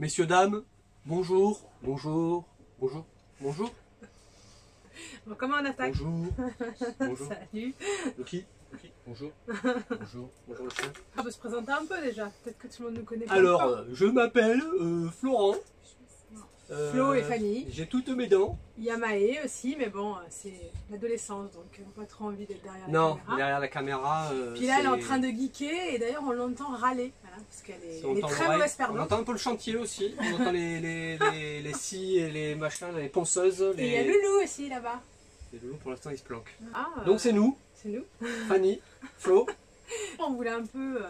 Messieurs, dames, bonjour, bonjour, bonjour, bonjour. Bon, comment on attaque? Bonjour, bonjour. Salut. Qui bonjour, bonjour, bonjour le chien. On peut se présenter un peu déjà, peut-être que tout le monde ne connaît pas. Alors, encore. je m'appelle Florent. Flo et Fanny. J'ai toutes mes dents. Il y a Maë aussi, mais bon, c'est l'adolescence, donc on n'a pas trop envie d'être derrière Non, la caméra. derrière la caméra. Puis là, elle est en train de geeker, et d'ailleurs, on l'entend râler, voilà, parce qu'elle est, on elle est entend très l'oreille. mauvaise On perdante. entend un peu le chantier aussi. On entend les scies et les machins, les ponceuses. Et il y a Loulou aussi là-bas. Et Loulou, pour l'instant, il se planque. Ah, Donc, c'est nous, c'est nous. Fanny, Flo. On voulait un peu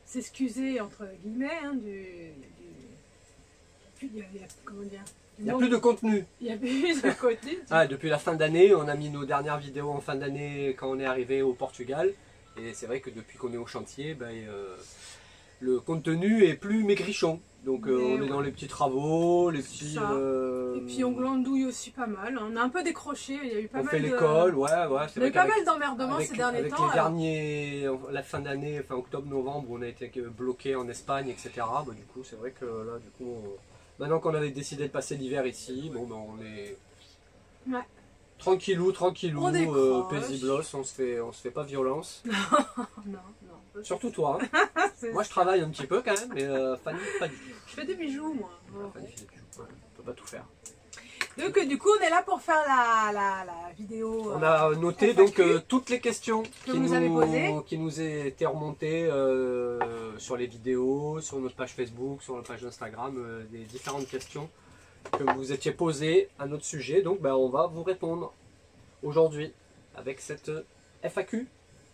s'excuser, entre guillemets, hein, comment dire, Il n'y a plus de contenu. Il y a plus de contenu. Ah, depuis la fin d'année, on a mis nos dernières vidéos en fin d'année quand on est arrivé au Portugal. Et c'est vrai que depuis qu'on est au chantier, le contenu est plus maigrichon. Donc on est dans les petits travaux, les petits... Et puis on glandouille aussi pas mal. On a un peu décroché, il y a eu pas on mal fait l'école, ouais. Il y a eu pas mal d'emmerdements ces derniers temps. Avec les derniers, la fin d'année, fin octobre-novembre, on a été bloqué en Espagne, etc. Bah, du coup, c'est vrai que là, du coup, maintenant qu'on avait décidé de passer l'hiver ici, bon, ben, on est tranquillou, paisiblos, on se fait pas violence. Non. Surtout toi. Hein. Moi, je travaille un petit peu quand même, mais Fanny, pas du tout. Je fais des bijoux, moi. Fanny fait des bijoux, ouais, on peut pas tout faire. Donc, du coup, on est là pour faire la vidéo. On a noté FAQ, donc toutes les questions qui nous étaient remontées sur les vidéos, sur notre page Facebook, sur notre page Instagram, des différentes questions que vous étiez posées à notre sujet. Donc, on va vous répondre aujourd'hui avec cette FAQ,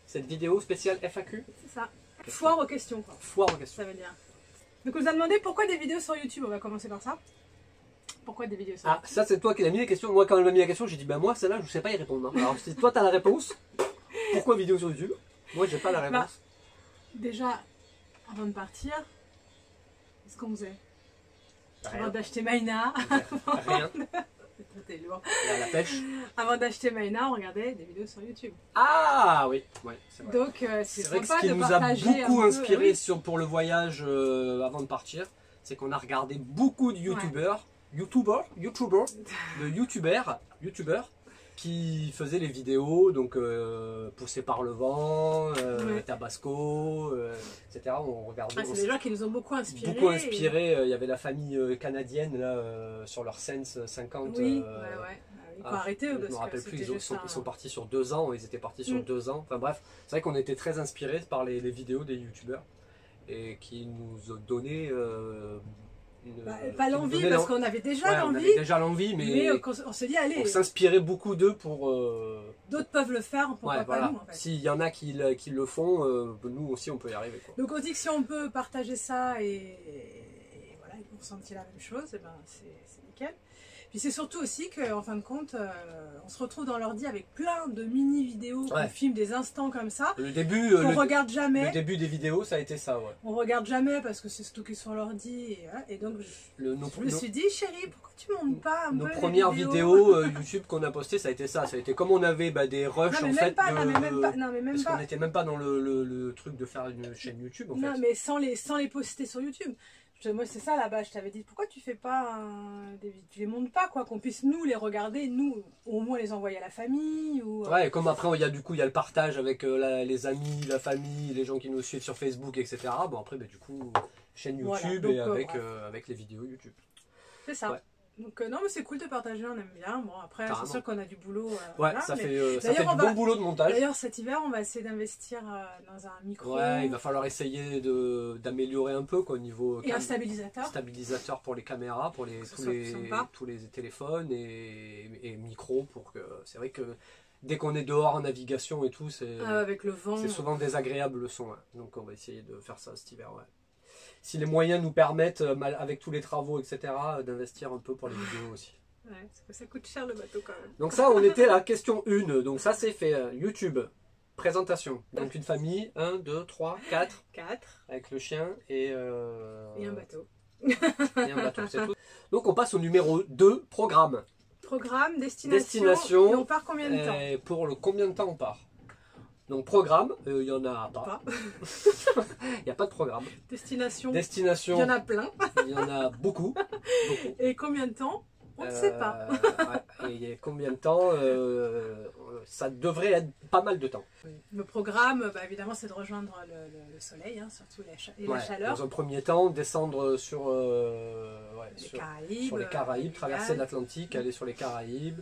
cette vidéo spéciale FAQ. C'est ça. Foire aux questions, quoi. Foire aux questions. Ça veut dire. Donc, on nous a demandé pourquoi des vidéos sur YouTube. On va commencer par ça. Pourquoi des vidéos sur YouTube? Ça c'est toi qui as mis les questions. Moi quand elle m'a mis la question, j'ai dit moi celle-là je sais pas y répondre. Hein. Alors si toi tu as la réponse, pourquoi vidéo sur YouTube? Moi j'ai pas la réponse. Déjà, avant de partir, qu'est-ce qu'on faisait? Rien. Avant d'acheter Maïna. Rien. T'es lourd. Et à la pêche. Avant d'acheter Maïna, on regardait des vidéos sur YouTube. Ah oui, ouais, c'est vrai. Donc c'est vrai que sympa ce qui de nous a partager beaucoup un peu, inspiré oui. pour le voyage avant de partir, c'est qu'on a regardé beaucoup de youtubeurs, youtubeurs qui faisaient les vidéos, donc poussés par le vent, Tabasco, etc. On regardait. C'est des gens qui nous ont beaucoup inspirés. Il y avait la famille canadienne là, sur leur Sense 50. Oui, il faut arrêter. Je me rappelle plus, ils sont partis sur 2 ans, ils étaient partis sur 2 ans. Enfin bref, c'est vrai qu'on était très inspirés par les vidéos des youtubeurs et qui nous ont donné pas l'envie, parce qu'on avait déjà l'envie. On avait déjà l'envie, mais on se dit, allez, on s'inspirait beaucoup d'eux pour... d'autres peuvent le faire, pourquoi pas nous en fait. S'il y en a qui le font, nous aussi on peut y arriver. Quoi. Donc on dit que si on peut partager ça et voilà, ils vont ressentir la même chose, et ben c'est nickel. Puis c'est surtout aussi qu'en fin de compte, on se retrouve dans l'ordi avec plein de mini-vidéos qu'on filme des instants comme ça. Le début, on regarde jamais. Le début des vidéos, ça a été ça, ouais. On regarde jamais parce que c'est stocké sur l'ordi. Et donc, je me suis dit, chérie, pourquoi tu montes pas un peu nos premières vidéos YouTube qu'on a postées, ça a été ça. Ça a été comme on avait des rushs en fait. Parce qu'on n'était même pas dans le truc de faire une chaîne YouTube en fait. Non, mais sans les poster sur YouTube. Moi c'est ça là-bas, je t'avais dit pourquoi tu fais pas tu les montes pas quoi, qu'on puisse nous les regarder, nous au moins les envoyer à la famille ou ouais, et comme après il y a le partage avec les amis, la famille, les gens qui nous suivent sur Facebook, etc. Bon après du coup chaîne YouTube donc, et avec les vidéos YouTube. C'est ça. Ouais. Donc non mais c'est cool de partager, on aime bien. Bon après c'est sûr qu'on a du boulot. Ouais, voilà, ça fait du bon boulot de montage. D'ailleurs cet hiver on va essayer d'investir dans un micro. Ouais, il va falloir essayer d'améliorer un peu quoi, au niveau... Et un stabilisateur. Stabilisateur pour les caméras, pour tous les téléphones et micro pour que... C'est vrai que dès qu'on est dehors en navigation et tout, avec le vent. C'est souvent désagréable le son. Hein. Donc on va essayer de faire ça cet hiver, ouais. Si les moyens nous permettent, avec tous les travaux, etc., d'investir un peu pour les vidéos aussi. Ouais, parce que ça coûte cher le bateau quand même. Donc ça, on était à la question 1. Donc ça, c'est fait. YouTube, présentation. Donc une famille, 1, 2, 3, 4. 4. Avec le chien et un bateau. Et un bateau, c'est tout. Donc on passe au numéro 2, programme. Programme, destination. Et on part combien de temps? Pour combien de temps on part? Donc programme, il y en a pas. Il n'y a pas de programme. Destination, Destination, il y en a plein. il y en a beaucoup. Et combien de temps? On ne sait pas. Ouais. Et combien de temps ça devrait être pas mal de temps. Le programme, bah, évidemment, c'est de rejoindre le soleil, hein, surtout la chaleur. Dans un premier temps, descendre sur les Caraïbes, traverser l'Atlantique, aller sur les Caraïbes,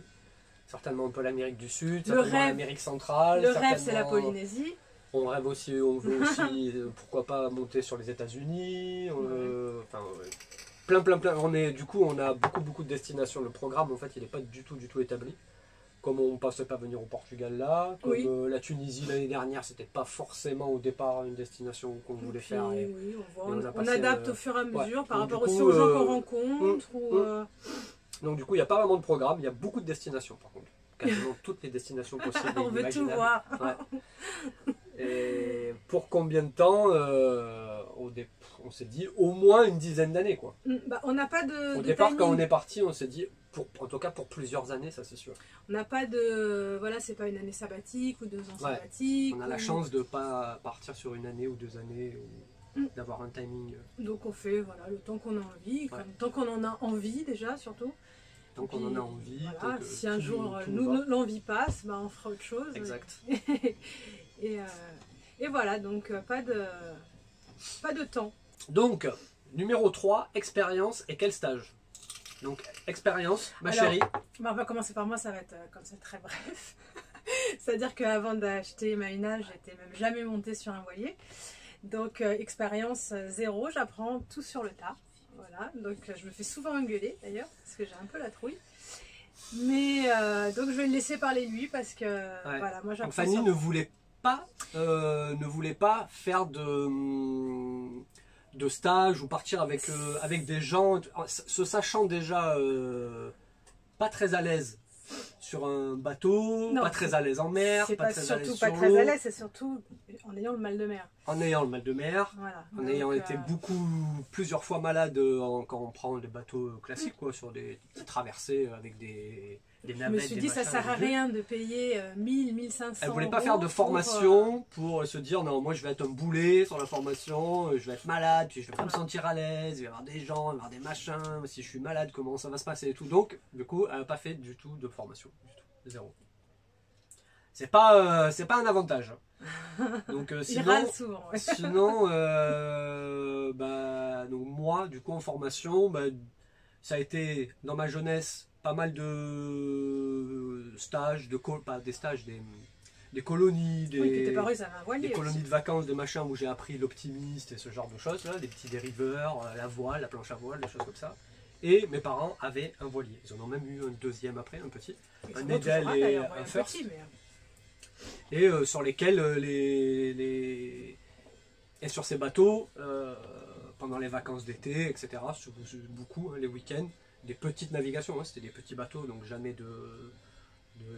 certainement un peu l'Amérique du Sud, certainement l'Amérique centrale. Le rêve, c'est la Polynésie. On rêve aussi, on veut aussi, pourquoi pas monter sur les États-Unis. Plein. On a beaucoup de destinations. Le programme, en fait, il n'est pas du tout établi. Comme on ne pensait pas venir au Portugal là, comme la Tunisie l'année dernière, c'était pas forcément au départ une destination qu'on voulait faire. On adapte au fur et à mesure par rapport aussi aux gens qu'on rencontre. Donc du coup, il n'y a pas vraiment de programme, il y a beaucoup de destinations par contre. Quasiment toutes les destinations possibles. On veut tout voir. Ouais. Et pour combien de temps on s'est dit au moins une dizaine d'années quoi. Bah, on n'a pas de. Au départ, quand on est parti, on s'est dit en tout cas pour plusieurs années, ça c'est sûr. On n'a pas de. Voilà, c'est pas une année sabbatique ou 2 ans sabbatiques. On a la chance de ne pas partir sur une année ou 2 années ou d'avoir un timing. Donc on fait le temps qu'on a envie, tant qu'on en a envie déjà surtout. Tant qu'on en a envie. Voilà, si un jour l'envie passe, bah, on fera autre chose. Exact. Et voilà, donc pas de temps. Donc, numéro 3, expérience et quel stage? Donc, expérience, chérie. Bah, on va commencer par moi, ça va être comme ça très bref. C'est-à-dire qu'avant d'acheter Maïna, j'étais même jamais montée sur un voilier. Donc, expérience 0, j'apprends tout sur le tas. Voilà, donc je me fais souvent engueuler d'ailleurs, parce que j'ai un peu la trouille. Mais donc je vais le laisser parler lui parce que voilà, moi j'apprends. Fanny ne voulait pas faire de stage ou partir avec des gens, se sachant déjà pas très à l'aise sur un bateau, pas très à l'aise en mer, pas surtout pas très à l'aise, c'est surtout en ayant le mal de mer. En ayant le mal de mer, voilà. En ayant été plusieurs fois malade quand on prend des bateaux classiques, quoi, sur des petites traversées avec des navettes. Je me suis dit, ça sert à rien de payer 1000, 1500 Elle voulait pas faire de formation pour se dire, non, moi je vais être un boulet sur la formation, je vais être malade, puis je vais pas me sentir à l'aise, il va y avoir des gens, il va y avoir des machins, si je suis malade, comment ça va se passer et tout. Donc, du coup, elle n'a pas fait du tout de formation, du tout, zéro. C'est pas un avantage. Donc sinon, donc moi du coup en formation, ça a été dans ma jeunesse pas mal de stages, des colonies, des colonies de vacances, des machins où j'ai appris l'optimiste et ce genre de choses là, des petits dériveurs, la voile, la planche à voile, des choses comme ça. Et mes parents avaient un voilier. Ils en ont même eu un deuxième après, un petit, un Edel et un First. Et sur lesquels et sur ces bateaux pendant les vacances d'été, etc. Beaucoup les week-ends, des petites navigations, c'était des petits bateaux, donc jamais de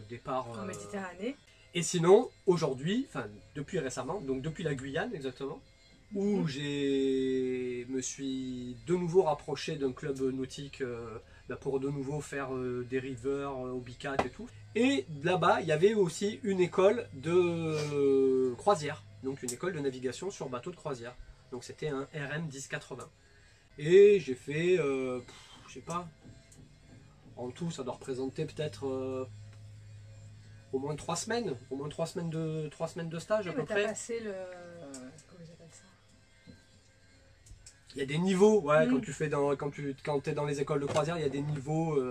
départ en Méditerranée. Et sinon aujourd'hui, enfin depuis récemment, donc depuis la Guyane exactement, où je me suis de nouveau rapproché d'un club nautique pour de nouveau faire des rivers au Bicat et tout. Et là-bas, il y avait aussi une école de croisière, donc une école de navigation sur bateau de croisière. Donc c'était un RM 1080. Et j'ai fait, je sais pas, en tout ça doit représenter peut-être au moins 3 semaines, de stage à peu près. Passé le... Comment ils appellent ça? Il y a des niveaux, quand tu fais quand es dans les écoles de croisière, il y a des niveaux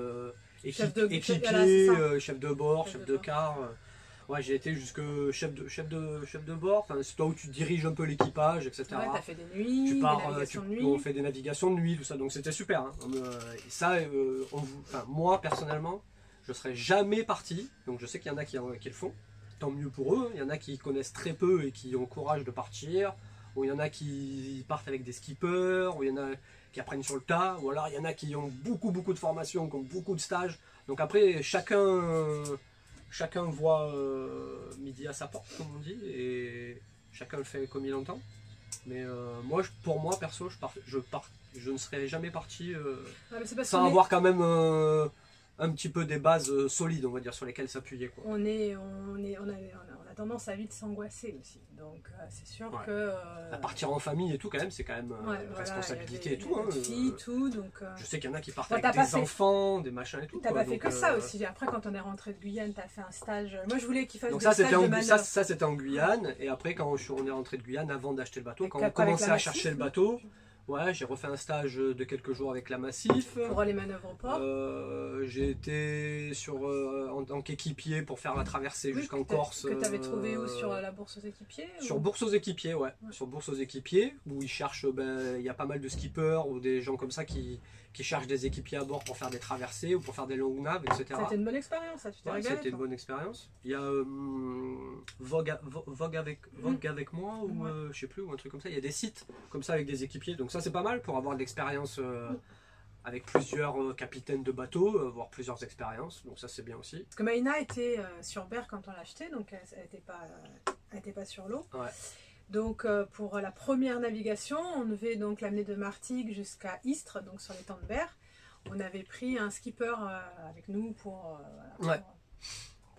équipier, chef de bord, chef de quart. Ouais, j'ai été jusque chef de bord. Enfin, c'est toi où tu diriges un peu l'équipage, etc. Ouais, t'as fait des nuits, on fait des navigations de nuit, tout ça. Donc c'était super. Hein. Ça, moi personnellement, je serais jamais parti. Donc je sais qu'il y en a qui le font. Tant mieux pour eux. Il y en a qui connaissent très peu et qui ont le courage de partir. Ou il y en a qui partent avec des skippers. Ou il y en a qui apprennent sur le tas. Ou alors il y en a qui ont beaucoup de formations, qui ont beaucoup de stages. Donc après, chacun voit midi à sa porte, comme on dit. Et chacun le fait comme il entend. Mais pour moi, perso, je ne serais jamais parti sans avoir quand même un petit peu des bases solides, on va dire, sur lesquelles s'appuyer. On a tendance à vite s'angoisser aussi. Donc c'est sûr Ouais. que... À partir en famille et tout, quand même, c'est quand même une responsabilité et tout. Hein, filles, tout, donc... Je sais qu'il y en a qui partent Bon, avec des enfants, des machins et tout. T'as pas fait donc, que ça aussi. Après, quand on est rentré de Guyane, t'as fait un stage. Moi, je voulais qu'il fasse donc des ça, stages de manœuvre. ça, c'était en Guyane. Et après, quand on est rentré de Guyane, avant d'acheter le bateau, Et quand on avec commençait la à chercher Massif, le bateau, ouais, j'ai refait un stage de quelques jours avec la Massif. Pour les manœuvres au port. J'ai été en tant qu'équipier pour faire la traversée Oui, jusqu'en Corse. Que t'avais trouvé où, sur la bourse aux équipiers Sur ou... Bourse aux équipiers, ouais. Sur Bourse aux équipiers, où ils cherchent, il y a pas mal de skippers ou des gens comme ça qui cherchent des équipiers à bord pour faire des traversées ou pour faire des longues naves, etc. C'était une bonne expérience, ça, tu t'es régalé. C'était une bonne expérience. Il y a Vogue avec moi, ou je sais plus, ou un truc comme ça. Il y a des sites comme ça avec des équipiers, donc ça c'est pas mal pour avoir de l'expérience avec plusieurs capitaines de bateaux, avoir plusieurs expériences, donc ça c'est bien aussi. Parce que Maïna était sur berre quand on l'a acheté, donc elle n'était pas sur l'eau. Ouais. Donc pour la première navigation, on devait donc l'amener de Martigues jusqu'à Istres, donc sur les temps de berre. On avait pris un skipper avec nous pour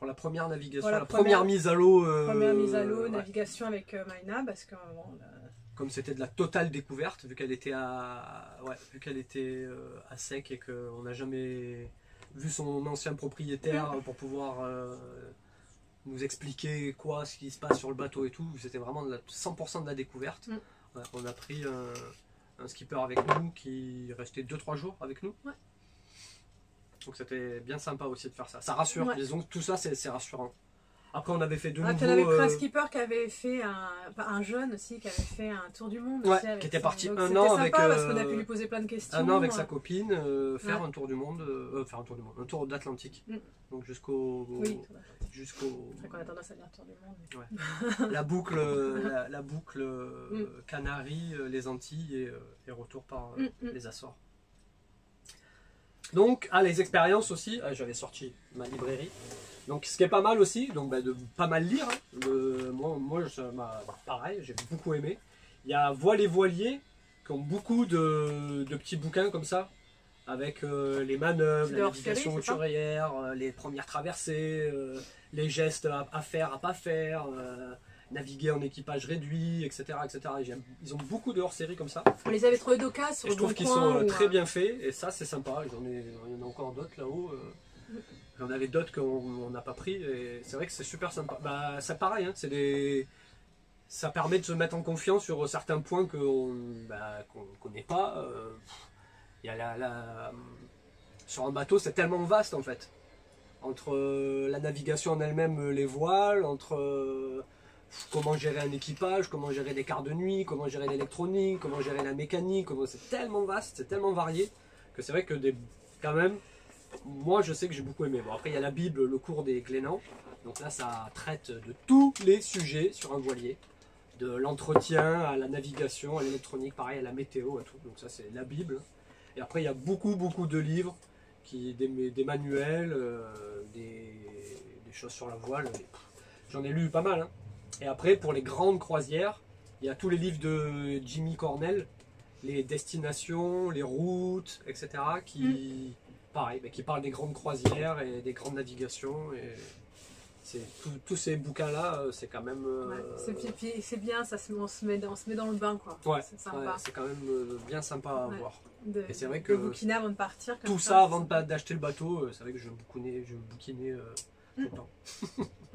la première navigation, pour la première mise à l'eau. Première mise à l'eau, navigation avec Maïna, parce que comme c'était de la totale découverte, vu qu'elle était à sec et qu'on n'a jamais vu son ancien propriétaire pour pouvoir nous expliquer ce qui se passe sur le bateau et tout, c'était vraiment 100% de la découverte. Ouais, on a pris un skipper avec nous qui restait 2-3 jours avec nous. Ouais. Donc c'était bien sympa aussi de faire ça. Ça rassure, disons que tout ça c'est rassurant. Après on avait fait de nouveau... on avait pris un skipper qui avait fait un jeune aussi, qui avait fait un tour du monde. Ouais, aussi avec qui était parti donc, un an avec... parce qu'on a pu lui poser plein de questions. Un an avec sa copine, faire un tour du monde, un tour d'Atlantique. Donc jusqu'au... Oui, jusqu'au... c'est vrai qu'on a tendance à dire tour du monde. Ouais. la boucle Canaries, les Antilles et retour par les Açores. Donc, les expériences aussi, j'avais sorti ma librairie. Donc, ce qui est pas mal aussi, donc de pas mal lire. Moi pareil, j'ai beaucoup aimé. Il y a Voile et Voilier qui ont beaucoup de petits bouquins comme ça, avec les manœuvres, la navigation hauturière, les premières traversées, les gestes à faire, à pas faire, naviguer en équipage réduit, etc. Ils ont beaucoup de hors-série comme ça. On les avait trouvés d'occasion sur le Je trouve qu'ils sont très bien faits, et ça c'est sympa. Il y en a encore d'autres là-haut. Il y en avait d'autres qu'on n'a pas pris, et c'est vrai que c'est super sympa. C'est pareil, hein, ça permet de se mettre en confiance sur certains points qu'on connaît pas. Il y a sur un bateau, c'est tellement vaste en fait. Entre la navigation en elle-même, les voiles, entre comment gérer un équipage, comment gérer des quarts de nuit, comment gérer l'électronique, comment gérer la mécanique, c'est tellement vaste, c'est tellement varié, que c'est vrai que quand même, moi je sais que j'ai beaucoup aimé. Bon, après il y a la Bible, le cours des Glénans, donc là ça traite de tous les sujets sur un voilier, de l'entretien à la navigation, à l'électronique, pareil à la météo, à tout. Donc ça c'est la Bible. Et après il y a beaucoup de livres, des manuels, des choses sur la voile. J'en ai lu pas mal. Hein. Et après pour les grandes croisières, il y a tous les livres de Jimmy Cornell, les destinations, les routes, etc. qui parlent des grandes croisières et des grandes navigations. Et tous ces bouquins-là, c'est quand même... c'est bien, on se met dans le bain, quoi. Ouais, c'est sympa. C'est quand même bien sympa à voir. Et c'est vrai que de bouquiner avant de partir. Tout ça avant d'acheter le bateau, c'est vrai que je bouquinais tout le temps.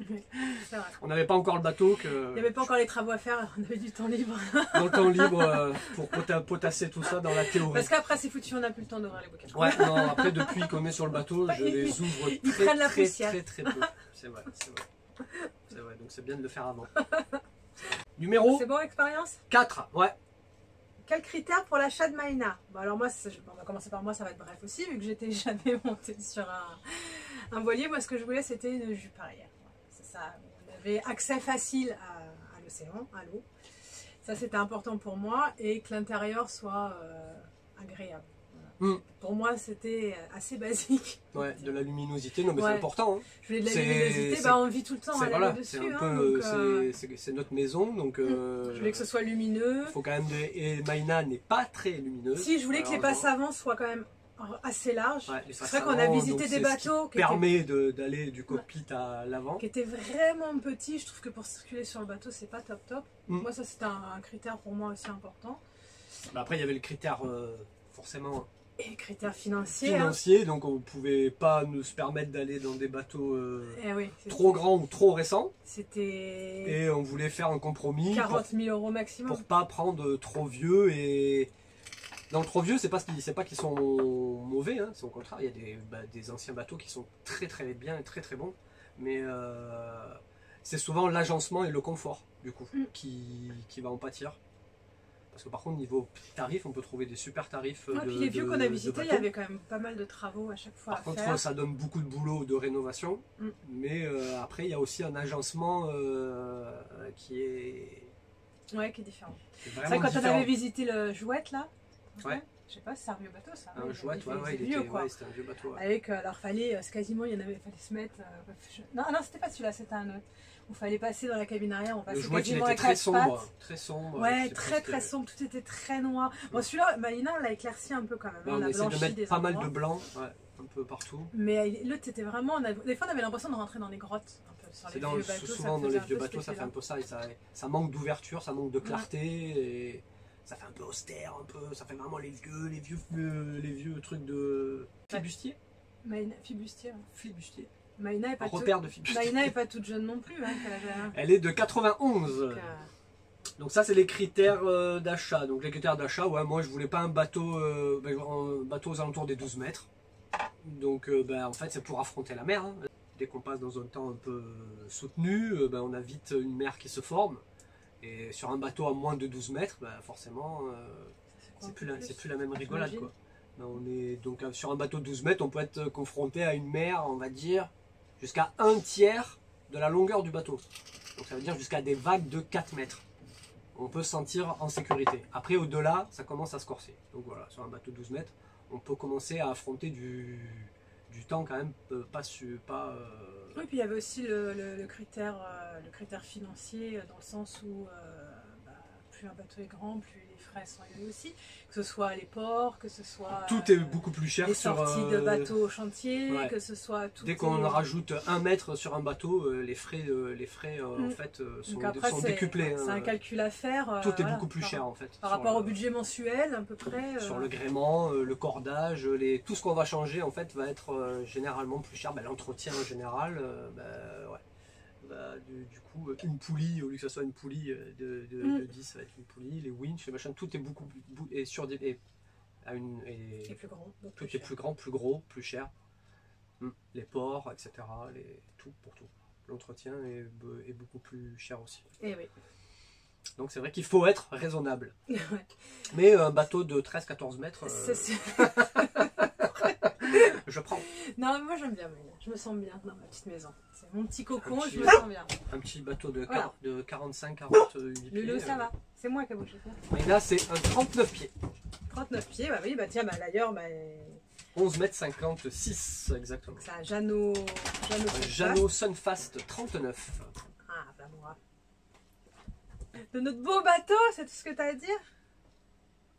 Oui, c'est vrai. On n'avait pas encore le bateau. Il n'y avait pas encore les travaux à faire, on avait du temps libre. Dans le temps libre pour potasser tout ça dans la théorie. Parce qu'après c'est foutu, on n'a plus le temps d'ouvrir les bouquins. Ouais, non, après depuis qu'on est sur le bateau, je les ouvre très peu. C'est vrai. Donc c'est bien de le faire avant. Numéro C'est bon, expérience 4, ouais. Quels critères pour l'achat de Maïna? Alors moi, on va commencer par moi, ça va être bref aussi, vu que j'étais jamais montée sur un voilier. Moi, ce que je voulais, c'était une jupe arrière. C'est ça. On avait accès facile à l'océan, à l'eau. Ça, c'était important pour moi, et que l'intérieur soit agréable. Voilà. Pour moi, c'était assez basique. Ouais, de la luminosité, non mais c'est important. Hein. Je voulais de la luminosité, on vit tout le temps à la dessus. C'est notre maison, donc... je voulais que ce soit lumineux. Il faut quand même... Et Maïna n'est pas très lumineuse. Si, je voulais que les passes avant soient quand même assez large. Ouais, c'est vrai qu'on a visité des bateaux qui permet d'aller du cockpit à l'avant. Qui étaient vraiment petits. Je trouve que pour circuler sur le bateau, c'est pas top top. Moi, ça c'était un critère pour moi aussi important. Bah après, il y avait le critère forcément. Et les critères financiers. Financiers, donc on ne pouvait pas nous se permettre d'aller dans des bateaux trop grands ou trop récents. Et on voulait faire un compromis. 40 000 € maximum. Pour pas prendre trop vieux. Et dans le trop vieux, c'est pas qu'ils sont mauvais, hein, c'est au contraire. Il y a des anciens bateaux qui sont très très bien et très très bons. Mais c'est souvent l'agencement et le confort, du coup, qui va en pâtir. Parce que par contre, niveau tarif, on peut trouver des super tarifs. Puis les vieux qu'on a visités, il y avait quand même pas mal de travaux à chaque fois. Par contre, ça donne beaucoup de boulot de rénovation. Mais après, il y a aussi un agencement qui est. Ouais, qui est différent. C'est vrai, quand on avait visité le Jouette là. Ouais. Je sais pas si c'est un vieux bateau ça. Un Jouette, c'était un vieux bateau. Ouais. Avec, alors fallait, quasiment, il fallait se mettre. Non, c'était pas celui-là, c'était un autre. Il fallait passer dans la cabine arrière, on passait quasiment avec très sombre, très sombre. Ouais, très sombre, tout était très noir. Bon, celui-là, Malina, on l'a éclairci un peu quand même. On a essayé de mettre pas mal de blanc, un peu partout. Mais l'autre, c'était vraiment. Des fois, on avait l'impression de rentrer dans des grottes. Un peu, sur les vieux bateaux, souvent, dans les vieux bateaux, ça fait un peu ça. Ça manque d'ouverture, ça manque de clarté. Et ça fait un peu austère, ça fait vraiment les vieux trucs de. Flibustier. Flibustier. Flibustier. Maïna est pas toute jeune non plus. Hein, elle est de 91. Donc ça, c'est les critères d'achat. Donc les critères d'achat, moi je voulais pas un bateau aux alentours des 12 mètres. Donc en fait, c'est pour affronter la mer. Hein. Dès qu'on passe dans un temps un peu soutenu, on a vite une mer qui se forme. Et sur un bateau à moins de 12 mètres, forcément, c'est plus la même rigolade, quoi. On est donc sur un bateau de 12 mètres, on peut être confronté à une mer, on va dire, jusqu'à 1/3 de la longueur du bateau. Donc ça veut dire jusqu'à des vagues de 4 mètres. On peut se sentir en sécurité. Après, au-delà, ça commence à se corser. Donc voilà, sur un bateau de 12 mètres, on peut commencer à affronter du temps quand même pas. Oui, puis il y avait aussi le critère financier, dans le sens où plus un bateau est grand, plus les frais sont élevés aussi. Que ce soit les ports, que ce soit tout est beaucoup plus cher les sorties de bateaux au chantier, que ce soit tout. Dès qu'on rajoute 1 mètre sur un bateau, les frais en fait sont décuplés. C'est un calcul à faire. Tout est beaucoup plus cher en fait. Par rapport au budget mensuel, à peu près. Sur le gréement, le cordage, tout ce qu'on va changer en fait va être généralement plus cher. L'entretien en général, du coup, une poulie, au lieu que ce soit une poulie de 10, ça va être une poulie, les winches, les machins, tout est beaucoup plus plus grand. Tout est plus grand, plus gros, plus cher. Les ports, etc. Tout pour tout. L'entretien est beaucoup plus cher aussi. Et oui. Donc c'est vrai qu'il faut être raisonnable. Mais un bateau de 13-14 mètres, je prends. Non, moi j'aime bien, je me sens bien dans ma petite maison. C'est mon petit cocon, je me sens bien. Un petit bateau de 45-48 pieds. Lolo, ça va. C'est moi qui ai bougé. Et là, c'est un 39 pieds. 39 pieds, oui, tiens, d'ailleurs, 11 mètres 56 exactement. C'est un Jeannot Sunfast 39. Ah, moi. De notre beau bateau, c'est tout ce que tu as à dire?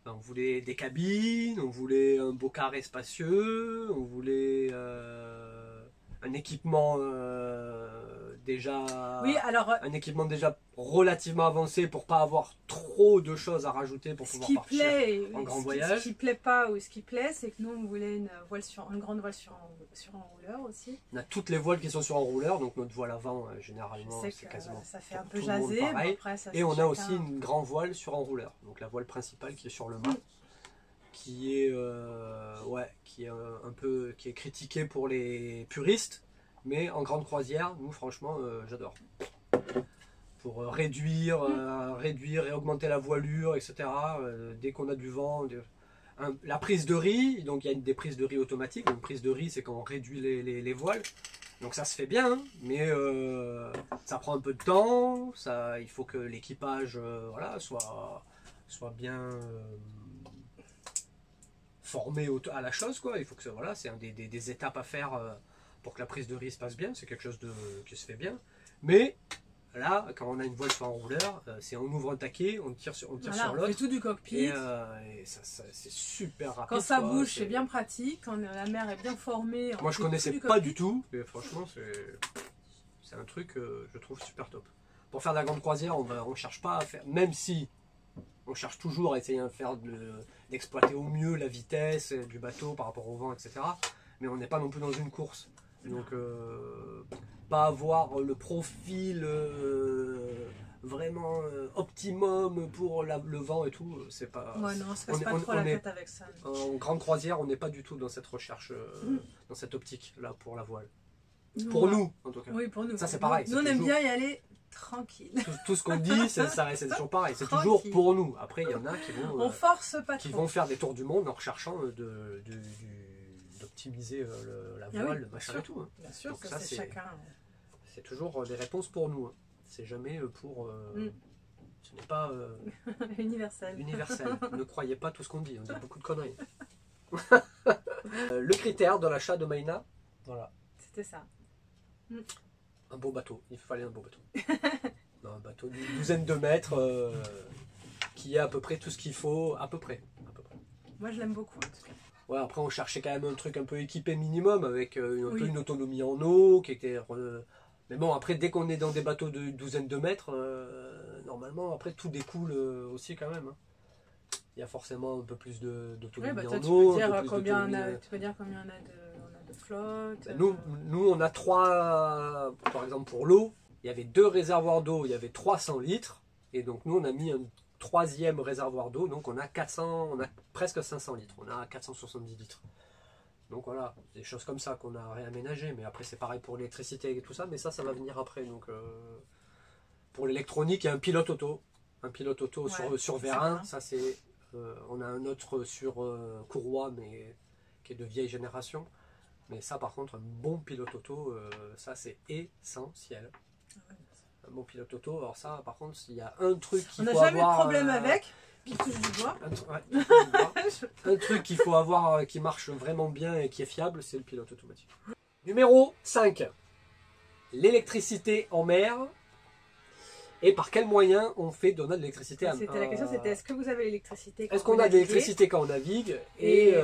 On voulait des cabines, on voulait un beau carré spacieux, on voulait un équipement un équipement déjà relativement avancé pour pas avoir trop de choses à rajouter pour pouvoir partir en grand voyage. Ce qui plaît pas ou ce qui plaît, c'est que nous on voulait une grande voile sur enrouleur aussi. On a toutes les voiles qui sont sur enrouleur, donc notre voile avant généralement c'est quasiment ça fait un peu jaser, mais après, et on a aussi une grande voile sur enrouleur, donc la voile principale qui est sur le mât. Qui est qui est critiqué pour les puristes, mais en grande croisière, nous franchement j'adore. Pour réduire et augmenter la voilure, etc. Dès qu'on a du vent, la prise de riz, donc il y a des prises de riz automatiques. Une prise de riz, c'est quand on réduit les voiles. Donc ça se fait bien, hein, mais ça prend un peu de temps. Il faut que l'équipage soit bien formé à la chose, quoi. Il faut que c'est des étapes à faire pour que la prise de riz se passe bien. C'est quelque chose qui se fait bien, mais Là, quand on a une voile sur un rouleur, c'est on ouvre un taquet, on tire sur On l'autre. fait tout du cockpit. Et c'est super rapide. Quand ça bouge, c'est bien pratique. Quand la mer est bien formée. Moi, je connaissais pas du tout. Et franchement, c'est un truc que je trouve super top. Pour faire de la grande croisière, on cherche pas à faire, même si on cherche toujours à essayer d'exploiter au mieux la vitesse du bateau par rapport au vent, etc. Mais on n'est pas non plus dans une course. Donc, pas avoir le profil vraiment optimum pour le vent et tout, c'est pas... Ouais, non, on se casse pas trop la tête avec ça. En grande croisière, on n'est pas du tout dans cette recherche, dans cette optique-là pour la voile. Pour nous, en tout cas. Oui, pour nous. Ça, c'est pareil. Nous, on aime bien y aller tranquille. Tout ce qu'on dit, c'est toujours pareil. C'est toujours pour nous. Après, il y en a qui vont... on force pas qui trop. vont faire des tours du monde en recherchant d'optimiser la voile, le machin et tout. Hein. Bien sûr, donc ça c'est chacun. C'est toujours des réponses pour nous. Hein. C'est jamais pour... Ce n'est pas universel. Ne croyez pas tout ce qu'on dit. On dit beaucoup de conneries. Le critère de l'achat de Maïna, voilà. C'était ça. Un beau bateau. Il fallait un beau bateau. Non, un bateau d'une douzaine de mètres qui a à peu près tout ce qu'il faut. À peu près. Moi, je l'aime beaucoup en tout cas. Ouais, après, on cherchait quand même un truc un peu équipé minimum avec un peu une autonomie en eau qui était... Mais bon, après, dès qu'on est dans des bateaux de douzaine de mètres, normalement, après, tout découle aussi quand même. Hein. Il y a forcément un peu plus d'autonomie en eau. Tu peux dire combien on a de flotte. Nous, on a 3... Par exemple, pour l'eau, il y avait 2 réservoirs d'eau, il y avait 300 litres. Et donc, nous, on a mis un 3e réservoir d'eau. Donc, on a presque 500 litres. On a 470 litres. Donc voilà, des choses comme ça qu'on a réaménagé, mais après c'est pareil pour l'électricité et tout ça, mais ça va venir après. Donc pour l'électronique, il y a un pilote auto. Un pilote auto sur vérin, ça c'est... on a un autre sur courroie, mais qui est de vieille génération. Mais ça par contre, un bon pilote auto, ça c'est essentiel. Un bon pilote auto, alors ça par contre, il y a un truc qu'il faut avoir... On n'a jamais de problème avec. Un truc qu'il faut avoir qui marche vraiment bien et qui est fiable, c'est le pilote automatique. Numéro 5. L'électricité en mer. Et par quel moyen on fait donner de l'électricité à... La question c'était est-ce que vous avez l'électricité quand Est-ce qu'on a de l'électricité quand on navigue et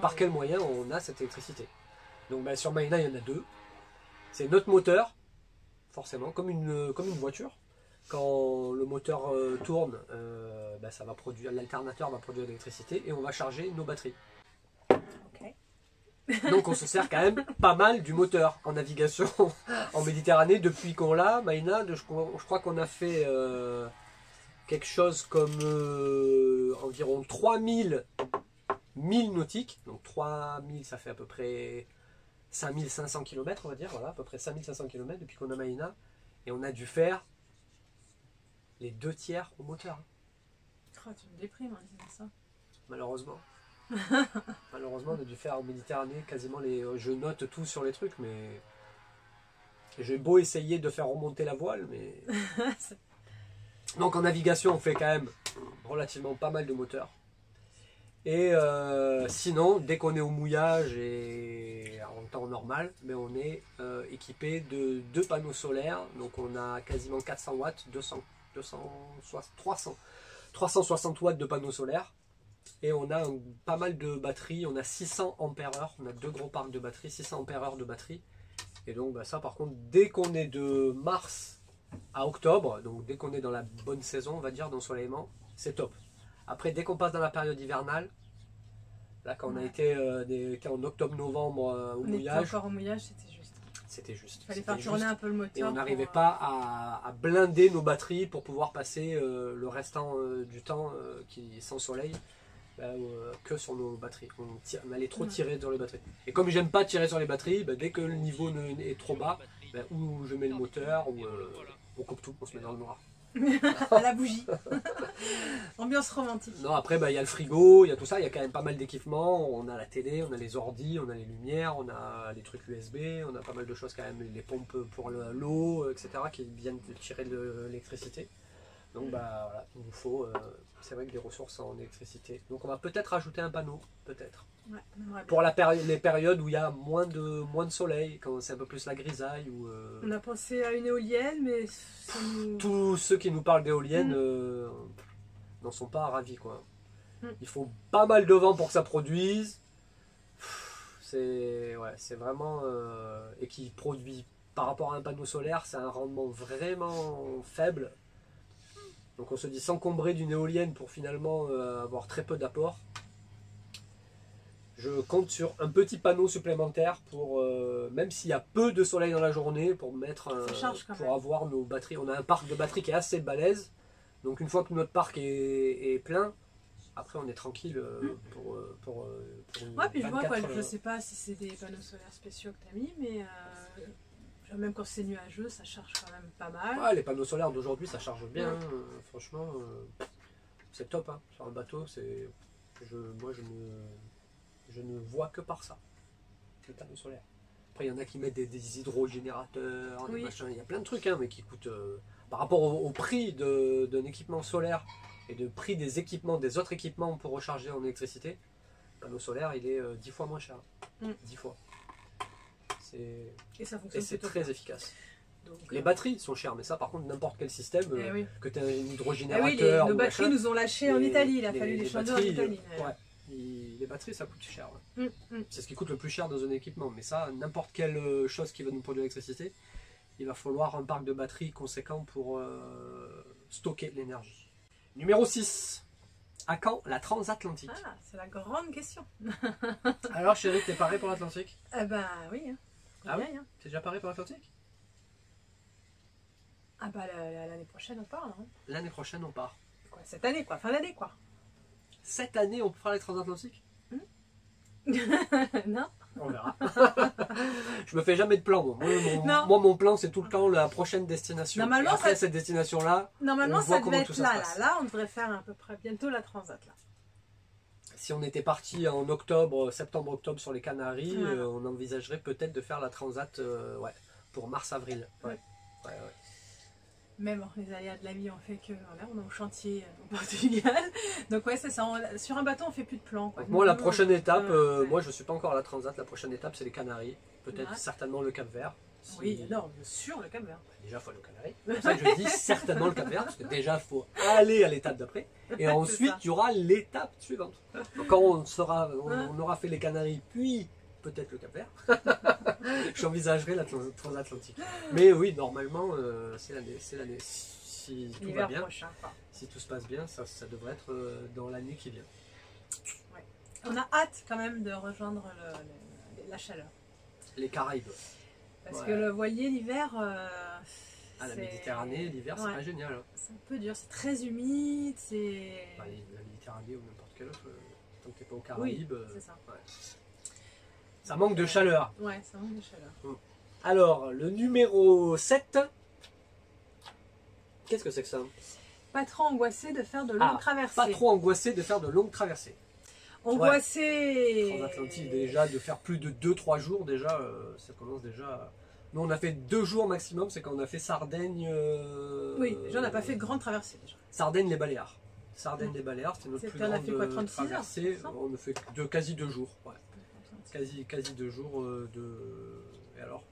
par quel moyen on a cette électricité. Donc sur Maïna, il y en a 2. C'est notre moteur, forcément, comme une voiture. Quand le moteur tourne, ça va produire, l'alternateur va produire de l'électricité et on va charger nos batteries. Okay. Donc on se sert quand même pas mal du moteur en navigation en Méditerranée depuis qu'on l'a. Maïna, je crois qu'on a fait quelque chose comme environ 3000 milles nautiques. Donc 3000, ça fait à peu près 5500 km, on va dire. Voilà, à peu près 5500 km depuis qu'on a Maïna. Et on a dû faire les 2 tiers au moteur. Oh, tu me déprimes en disant ça. Malheureusement. Malheureusement, on a dû faire en Méditerranée quasiment les... Je note tout sur les trucs, mais... J'ai beau essayer de faire remonter la voile, mais... Donc en navigation, on fait quand même relativement pas mal de moteurs. Et sinon, dès qu'on est au mouillage et en temps normal, mais on est équipé de 2 panneaux solaires. Donc on a quasiment 400 watts, 360 watts de panneaux solaires. Et on a pas mal de batteries, on a 600 ampères-heure, on a 2 gros parcs de batteries, 600 ampères-heure de batterie. Et donc ça par contre, dès qu'on est de mars à octobre, donc dès qu'on est dans la bonne saison, on va dire, d'ensoleillement, c'est top. Après, dès qu'on passe dans la période hivernale, là quand on a été en octobre-novembre au mouillage... Encore au mouillage, c'était juste. C'était juste. Il fallait faire tourner un peu le moteur. Et on n'arrivait pas à blinder nos batteries pour pouvoir passer le restant du temps qui sans soleil que sur nos batteries. On allait trop tirer sur les batteries. Et comme j'aime pas tirer sur les batteries, dès que le niveau est trop bas, ou je mets le moteur, ou on coupe tout, on se met dans le noir. À la bougie. Ambiance romantique. Non, après il y a le frigo, il y a tout ça, il y a quand même pas mal d'équipements. On a la télé, on a les ordis, on a les lumières, on a les trucs USB, on a pas mal de choses quand même, les pompes pour l'eau, etc. qui viennent tirer de l'électricité. Donc bah voilà, il nous faut, c'est vrai que des ressources en électricité. Donc on va peut-être rajouter un panneau, peut-être. Ouais, on aimerait bien. Pour les périodes où il y a moins de soleil, quand c'est un peu plus la grisaille. Ou, On a pensé à une éolienne, mais ça nous... tous ceux qui nous parlent d'éoliennes n'en sont pas ravis, quoi. Il faut pas mal de vent pour que ça produise. C'est vraiment... et qui produit par rapport à un panneau solaire, c'est un rendement vraiment faible. Donc on se dit s'encombrer d'une éolienne pour finalement avoir très peu d'apport. Je compte sur un petit panneau supplémentaire pour, même s'il y a peu de soleil dans la journée, pour mettre pour avoir nos batteries. On a un parc de batteries qui est assez balèze. Donc une fois que notre parc est plein, après on est tranquille pour ouais, puis je vois quoi, je sais pas si c'est des panneaux solaires spéciaux que tu as mis, mais même quand c'est nuageux, ça charge quand même pas mal. Ouais, les panneaux solaires d'aujourd'hui, ça charge bien. Ouais. Franchement, c'est top. Hein. Sur un bateau, moi je ne vois que par ça, le panneau solaire. Après, il y en a qui mettent des hydrogénérateurs, des machins. Il y a plein de trucs, hein, mais qui coûtent par rapport au prix d'un équipement solaire et de prix des équipements, des autres équipements pour recharger en électricité. Le panneau solaire, il est 10 fois moins cher. 10 fois. Et ça fonctionne. Et c'est très efficace. Donc, les batteries sont chères, mais ça par contre n'importe quel système, oui. que tu aies un hydrogénérateur. Nos batteries nous ont lâché en Italie, il a fallu les changer en Italie. Les batteries ça coûte cher. Ouais. C'est ce qui coûte le plus cher dans un équipement, mais ça, n'importe quelle chose qui va nous produire l'électricité, il va falloir un parc de batteries conséquent pour stocker l'énergie. Numéro 6. À quand la transatlantique? Ah, c'est la grande question. Alors chérie, t'es paré pour l'Atlantique? Ah bah oui. Hein. Ah oui, hein. T'es déjà paré pour l'Atlantique? Ah bah l'année prochaine on part. Hein. L'année prochaine on part. Quoi, cette année quoi, fin d'année quoi. Cette année on fera les transatlantiques? Non. On verra. Je me fais jamais de plan. Moi, mon plan, c'est tout le temps la prochaine destination. Normalement, et après cette destination-là, normalement, ça devait être là. On devrait faire à peu près bientôt la transat. Là. Si on était parti en octobre, septembre-octobre sur les Canaries, on envisagerait peut-être de faire la transat pour mars-avril. Ouais. Mais bon, les aléas de la vie ont fait que voilà, on est au chantier au Portugal. Donc ouais, c'est ça. Sur un bateau, on fait plus de plans. Donc moi, la prochaine étape, moi je suis pas encore à la transat. La prochaine étape, c'est les Canaries. Peut-être certainement le Cap-Vert. Oui, non, sur le Cap-Vert. Déjà, il faut aller aux Canaries. C'est pour ça que je dis certainement le Cap-Vert, parce que déjà, il faut aller à l'étape d'après. Et ensuite, il y aura l'étape suivante. Donc, quand on aura fait les Canaries, puis peut-être le Cap-Vert, j'envisagerai la transatlantique. Mais oui, normalement, c'est l'année. Si tout va bien, prochain, si tout se passe bien, ça devrait être dans l'année qui vient. Ouais. On a hâte quand même de rejoindre la chaleur. Les Caraïbes. Parce que le voilier l'hiver... la Méditerranée, l'hiver, c'est pas génial. Hein. C'est un peu dur, c'est très humide, c'est... la Méditerranée ou n'importe quelle autre, tant que t'es pas aux Caraïbes... c'est ça. Ça manque de chaleur. Ouais, ça manque de chaleur. Alors, le numéro 7... Qu'est-ce que c'est que ça? Pas trop angoissé de faire de longues traversées. Pas trop angoissé de faire de longues traversées. Angoissé. Transatlantique déjà, de faire plus de 2-3 jours déjà, ça commence déjà... Nous on a fait 2 jours maximum, c'est quand on a fait Sardaigne... Oui, déjà on n'a pas fait de grande traversée déjà. Sardaigne les Baléares. Sardaigne les Baléares, c'était notre plus grande traversée. On a fait quasi 2 jours. Ouais. Quasi 2 jours Et alors?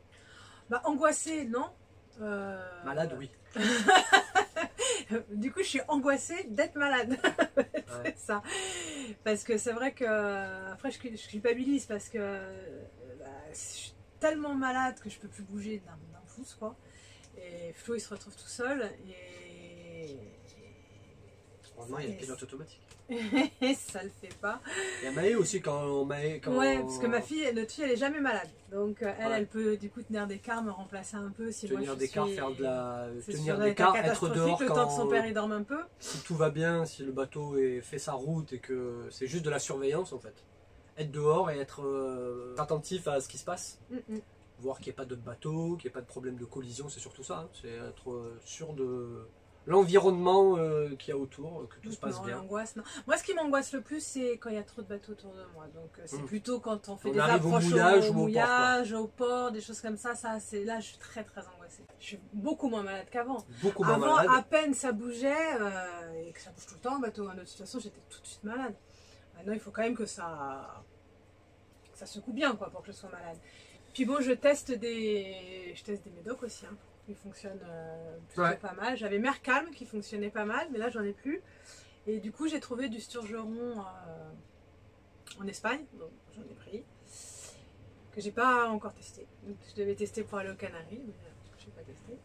Bah angoissé, non. Malade, oui. Du coup, je suis angoissée d'être malade. C'est ça. Parce que c'est vrai que après, je culpabilise parce que je suis tellement malade que je peux plus bouger d'un pouce, quoi. Et Flo, il se retrouve tout seul. Heureusement, il y a le pilote automatique. Et ça le fait pas. Il y a Maë aussi quand ouais, parce que notre fille, elle est jamais malade. Donc elle peut du coup tenir des quarts, me remplacer un peu si tenir moi je des quarts, suis... faire de la... tenir des quarts, être dehors le temps que son père il dorme un peu. Si tout va bien, si le bateau fait sa route et que c'est juste de la surveillance en fait. Être dehors et être attentif à ce qui se passe. Voir qu'il n'y ait pas d'autres bateaux, qu'il n'y ait pas de problème de collision, c'est surtout ça. Hein. C'est être sûr de l'environnement qu'il y a autour, que tout se passe Non, bien. l'angoisse, non. Moi, ce qui m'angoisse le plus, c'est quand il y a trop de bateaux autour de moi. Donc, c'est plutôt quand on fait On des arrive au approches mouillage ou au mouillage, au port, des choses comme ça. C'est là, je suis très très angoissée. Je suis beaucoup moins malade qu'avant. Beaucoup moins Avant, malade. à peine ça bougeait, et que ça bouge tout le temps, un bateau. De toute façon, j'étais tout de suite malade. Maintenant, il faut quand même que ça secoue bien, quoi, pour que je sois malade. Puis bon, je teste des médocs aussi, hein. Qui fonctionnent plutôt pas mal. J'avais Mer Calme qui fonctionnait pas mal, mais là j'en ai plus. Et du coup j'ai trouvé du Sturgeon en Espagne, donc j'en ai pris, que j'ai pas encore testé. Donc, je devais tester pour aller aux Canaries, mais je n'ai pas testé.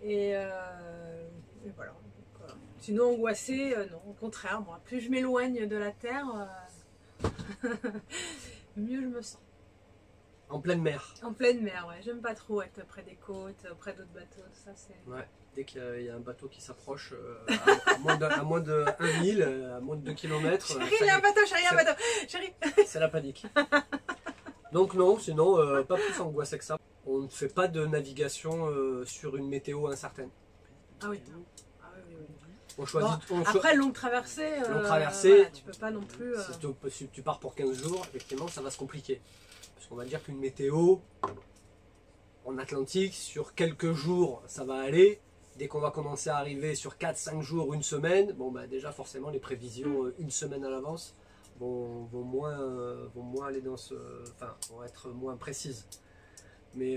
Et voilà. Donc, sinon angoissée, non, au contraire, moi, plus je m'éloigne de la terre, mieux je me sens. En pleine mer. En pleine mer, ouais. J'aime pas trop être près des côtes, près d'autres bateaux, ça c'est... Ouais. Dès qu'il y a un bateau qui s'approche à moins de 1 mille, à moins de 2 km. Chérie, il y a un bateau, chérie, un bateau, chérie. C'est la panique. Donc non, sinon, pas plus angoissé que ça. On ne fait pas de navigation sur une météo incertaine. Ah oui. Ah oui, oui. On choisit, Bon, après, longue traversée, voilà, tu peux pas non plus... Si tu pars pour 15 jours, effectivement, ça va se compliquer. Parce qu'on va dire qu'une météo en Atlantique, sur quelques jours, ça va aller. Dès qu'on va commencer à arriver sur 4-5 jours, une semaine, bon bah déjà forcément les prévisions une semaine à l'avance vont moins aller dans ce... Enfin, vont être moins précises. Mais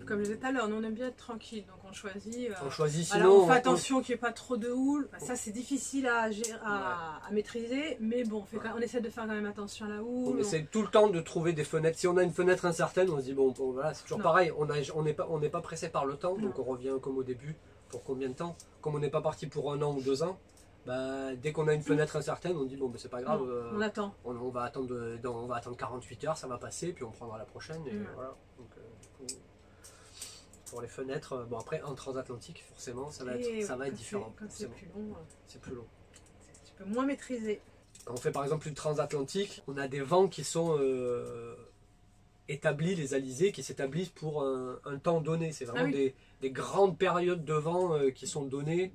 comme je disais tout à l'heure, nous on aime bien être tranquille, donc on choisit. Sinon, alors on fait attention qu'il n'y ait pas trop de houle. Ça c'est difficile à maîtriser, mais bon, on essaie de faire quand même attention à la houle. On essaie tout le temps de trouver des fenêtres. Si on a une fenêtre incertaine, on se dit bon voilà, c'est toujours pareil. On n'est pas pressé par le temps, donc on revient comme au début. Pour combien de temps? Comme on n'est pas parti pour 1 an ou 2 ans, bah, dès qu'on a une fenêtre incertaine, on dit bon, bah, c'est pas grave. On attend. On va attendre 48 heures, ça va passer, puis on prendra la prochaine. Et voilà. Donc, du coup, pour les fenêtres, bon après en transatlantique, forcément, ça va être différent. C'est plus long. C'est plus long. Tu peux moins maîtriser. Quand on fait par exemple une transatlantique, on a des vents qui sont établis, les alizés, qui s'établissent pour un temps donné. C'est vraiment des grandes périodes de vent qui sont données.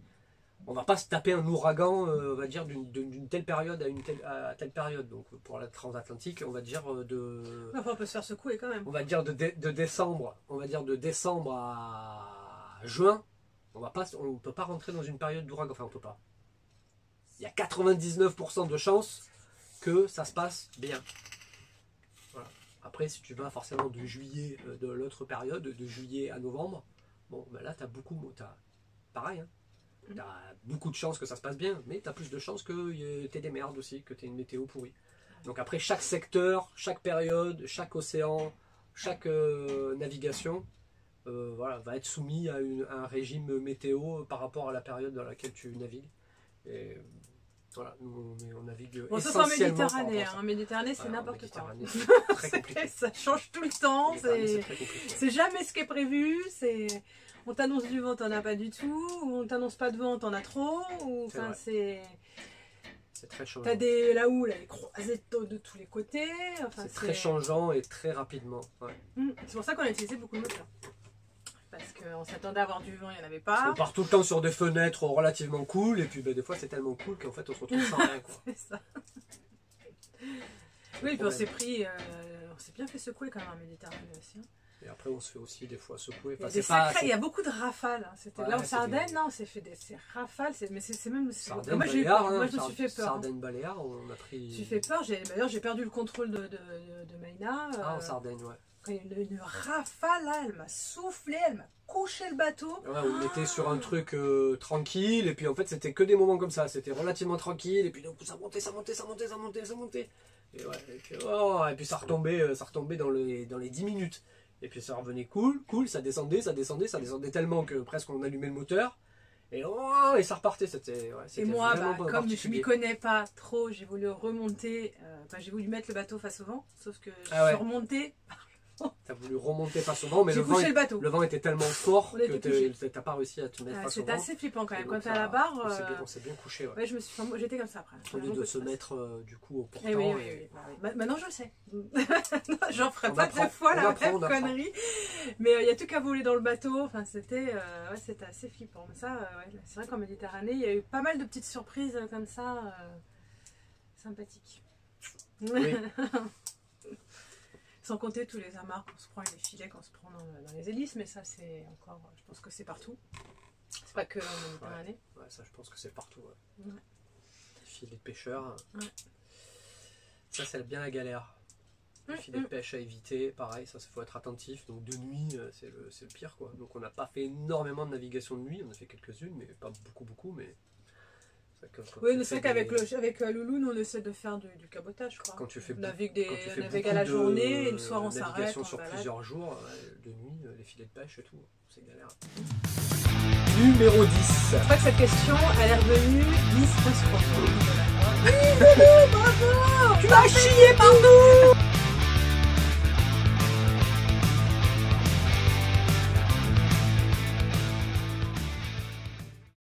On va pas se taper un ouragan, on va dire, d'une telle période à telle période. Donc pour la transatlantique, on va dire Enfin, on peut se faire secouer quand même. On va dire de décembre. On va dire de décembre à juin. On peut pas rentrer dans une période d'ouragan. Enfin, on peut pas. Il y a 99% de chances que ça se passe bien. Voilà. Après, si tu vas forcément de juillet, de l'autre période, de juillet à novembre, bon, ben là, tu as pareil, hein. Tu as beaucoup de chances que ça se passe bien, mais tu as plus de chances que tu aies des merdes aussi, que tu aies une météo pourrie. Donc après, chaque secteur, chaque période, chaque océan, chaque navigation voilà, va être soumis à un régime météo par rapport à la période dans laquelle tu navigues. Et voilà, on navigue bon, essentiellement. Sauf en Méditerranée. En Méditerranée, c'est n'importe quoi. Très compliqué. Ça change tout le temps. C'est jamais ce qui est prévu. On t'annonce du vent, t'en as pas du tout. Ou on t'annonce pas de vent, t'en as trop. C'est très changeant. T'as la houle, elle est croisée de tous les côtés. Enfin, c'est très changeant et très rapidement. Ouais. C'est pour ça qu'on a utilisé beaucoup de moteur. Parce qu'on s'attendait à avoir du vent, il n'y en avait pas. On part tout le temps sur des fenêtres relativement cool, et puis des fois c'est tellement cool qu'en fait on se retrouve sans rien. C'est ça. Oui, puis on s'est bien fait secouer quand même en Méditerranée aussi. Et après on se fait aussi des fois secouer. Enfin, il y a beaucoup de rafales. C'était là en Sardaigne, non, on s'est fait des rafales, mais c'est même... Sardaigne, moi je me suis fait peur. Sardaigne, Baléares, on a pris... Je me suis fait peur, d'ailleurs j'ai perdu le contrôle de Maïna. Ah, en Sardaigne, ouais. Quand il y a une rafale, là, elle m'a soufflé, elle m'a couché le bateau. Ouais, on était sur un truc tranquille, et puis en fait c'était que des moments comme ça, c'était relativement tranquille, et puis d'un coup ça montait. Et, ouais, et puis ça retombait dans les 10 minutes. Et puis ça revenait cool, ça descendait tellement que presque on allumait le moteur. Et ça repartait. Et moi, comme je m'y connais pas trop, j'ai voulu remonter, j'ai voulu mettre le bateau face au vent, sauf que je suis remontée T'as voulu remonter pas souvent, mais J'ai couché le bateau. le vent était tellement fort On était que t'as pas réussi à te mettre face au vent. C'était assez flippant quand même. Quand Donc t'es à la barre. On s'est bien couché. Ouais, j'étais comme ça après. Au lieu de se mettre du coup au portant. Oui. Maintenant je sais. J'en ferai pas deux fois la même connerie. Mais il y a tout qu'à voler dans le bateau. Enfin, c'était assez flippant. Mais ça, c'est vrai qu'en Méditerranée, il y a eu pas mal de petites surprises comme ça, sympathiques. Oui. Sans compter tous les amarres qu'on se prend et les filets qu'on se prend dans les hélices, mais ça c'est encore, je pense que c'est partout. C'est pas que en Méditerranée. Ouais, ça je pense que c'est partout. Ouais. Les filets de pêcheurs. Ouais. Ça c'est bien la galère. Les filets de pêche à éviter, pareil, ça faut être attentif. Donc de nuit, c'est le pire quoi. Donc on n'a pas fait énormément de navigation de nuit, on a fait quelques-unes, mais pas beaucoup, mais. Oui, c'est vrai qu'avec Loulou, nous on essaie de faire du cabotage. Quoi. Quand tu fais on navigue à la journée et le soir on s'arrête. Navigation sur plusieurs jours, de nuit, les filets de pêche et tout, c'est galère. Numéro 10. Je crois que cette question, elle est revenue 10 fois. Oui, Loulou, bravo! Tu m'as chié partout!